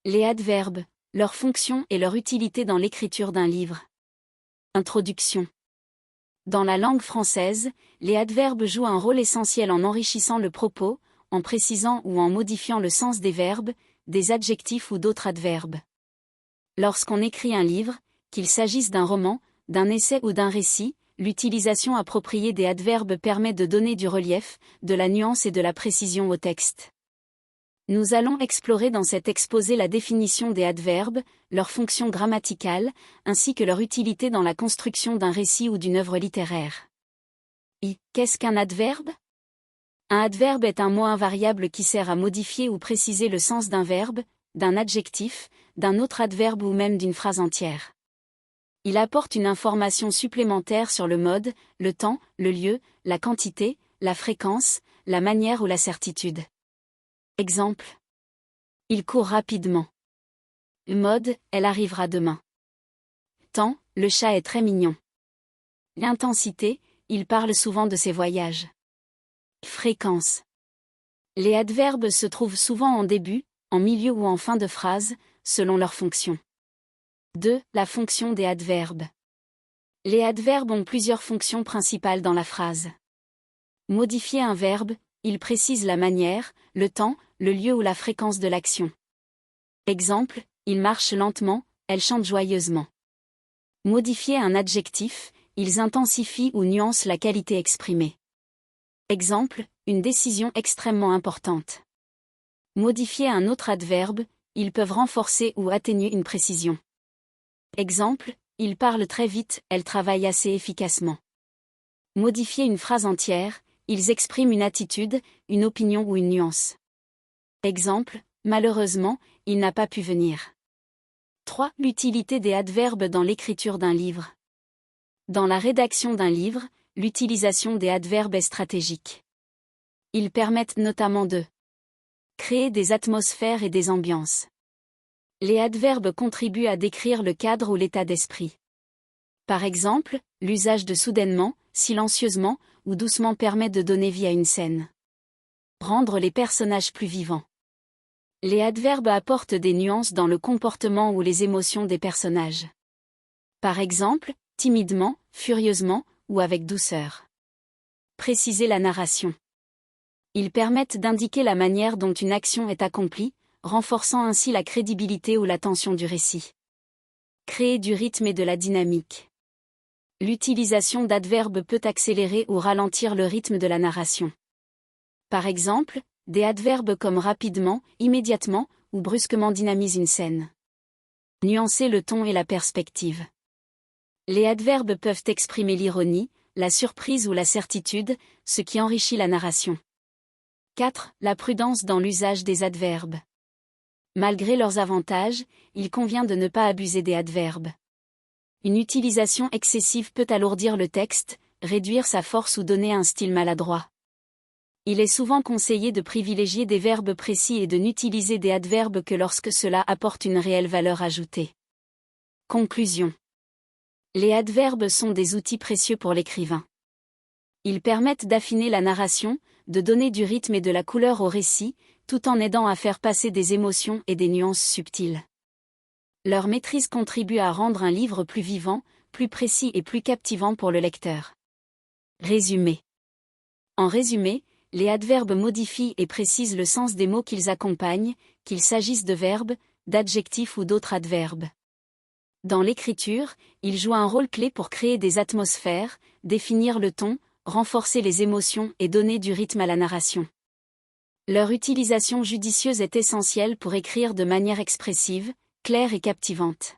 Les adverbes, leur fonction et leur utilité dans l'écriture d'un livre. Introduction. Dans la langue française, les adverbes jouent un rôle essentiel en enrichissant le propos, en précisant ou en modifiant le sens des verbes, des adjectifs ou d'autres adverbes. Lorsqu'on écrit un livre, qu'il s'agisse d'un roman, d'un essai ou d'un récit, l'utilisation appropriée des adverbes permet de donner du relief, de la nuance et de la précision au texte. Nous allons explorer dans cet exposé la définition des adverbes, leur fonction grammaticale, ainsi que leur utilité dans la construction d'un récit ou d'une œuvre littéraire. Qu'est-ce qu'un adverbe ? Un adverbe est un mot invariable qui sert à modifier ou préciser le sens d'un verbe, d'un adjectif, d'un autre adverbe ou même d'une phrase entière. Il apporte une information supplémentaire sur le mode, le temps, le lieu, la quantité, la fréquence, la manière ou la certitude. Exemple. Il court rapidement. Mode, elle arrivera demain. Temps, le chat est très mignon. L'intensité, il parle souvent de ses voyages. Fréquence. Les adverbes se trouvent souvent en début, en milieu ou en fin de phrase, selon leur fonction. 2. La fonction des adverbes. Les adverbes ont plusieurs fonctions principales dans la phrase. Modifier un verbe, il précise la manière, le temps, le lieu ou la fréquence de l'action. Exemple, il marche lentement, elle chante joyeusement. Modifier un adjectif, ils intensifient ou nuancent la qualité exprimée. Exemple, une décision extrêmement importante. Modifier un autre adverbe, ils peuvent renforcer ou atténuer une précision. Exemple, il parle très vite, elle travaille assez efficacement. Modifier une phrase entière, ils expriment une attitude, une opinion ou une nuance. Exemple, malheureusement, il n'a pas pu venir. 3. L'utilité des adverbes dans l'écriture d'un livre. Dans la rédaction d'un livre, l'utilisation des adverbes est stratégique. Ils permettent notamment de créer des atmosphères et des ambiances. Les adverbes contribuent à décrire le cadre ou l'état d'esprit. Par exemple, l'usage de soudainement, silencieusement ou doucement permet de donner vie à une scène. Rendre les personnages plus vivants. Les adverbes apportent des nuances dans le comportement ou les émotions des personnages. Par exemple, timidement, furieusement ou avec douceur. Préciser la narration. Ils permettent d'indiquer la manière dont une action est accomplie, renforçant ainsi la crédibilité ou la tension du récit. Créer du rythme et de la dynamique. L'utilisation d'adverbes peut accélérer ou ralentir le rythme de la narration. Par exemple, des adverbes comme rapidement, immédiatement ou brusquement dynamisent une scène. Nuancer le ton et la perspective. Les adverbes peuvent exprimer l'ironie, la surprise ou la certitude, ce qui enrichit la narration. 4. La prudence dans l'usage des adverbes. Malgré leurs avantages, il convient de ne pas abuser des adverbes. Une utilisation excessive peut alourdir le texte, réduire sa force ou donner un style maladroit. Il est souvent conseillé de privilégier des verbes précis et de n'utiliser des adverbes que lorsque cela apporte une réelle valeur ajoutée. Conclusion. Les adverbes sont des outils précieux pour l'écrivain. Ils permettent d'affiner la narration, de donner du rythme et de la couleur au récit, tout en aidant à faire passer des émotions et des nuances subtiles. Leur maîtrise contribue à rendre un livre plus vivant, plus précis et plus captivant pour le lecteur. Résumé. En résumé, les adverbes modifient et précisent le sens des mots qu'ils accompagnent, qu'il s'agisse de verbes, d'adjectifs ou d'autres adverbes. Dans l'écriture, ils jouent un rôle clé pour créer des atmosphères, définir le ton, renforcer les émotions et donner du rythme à la narration. Leur utilisation judicieuse est essentielle pour écrire de manière expressive, claire et captivante.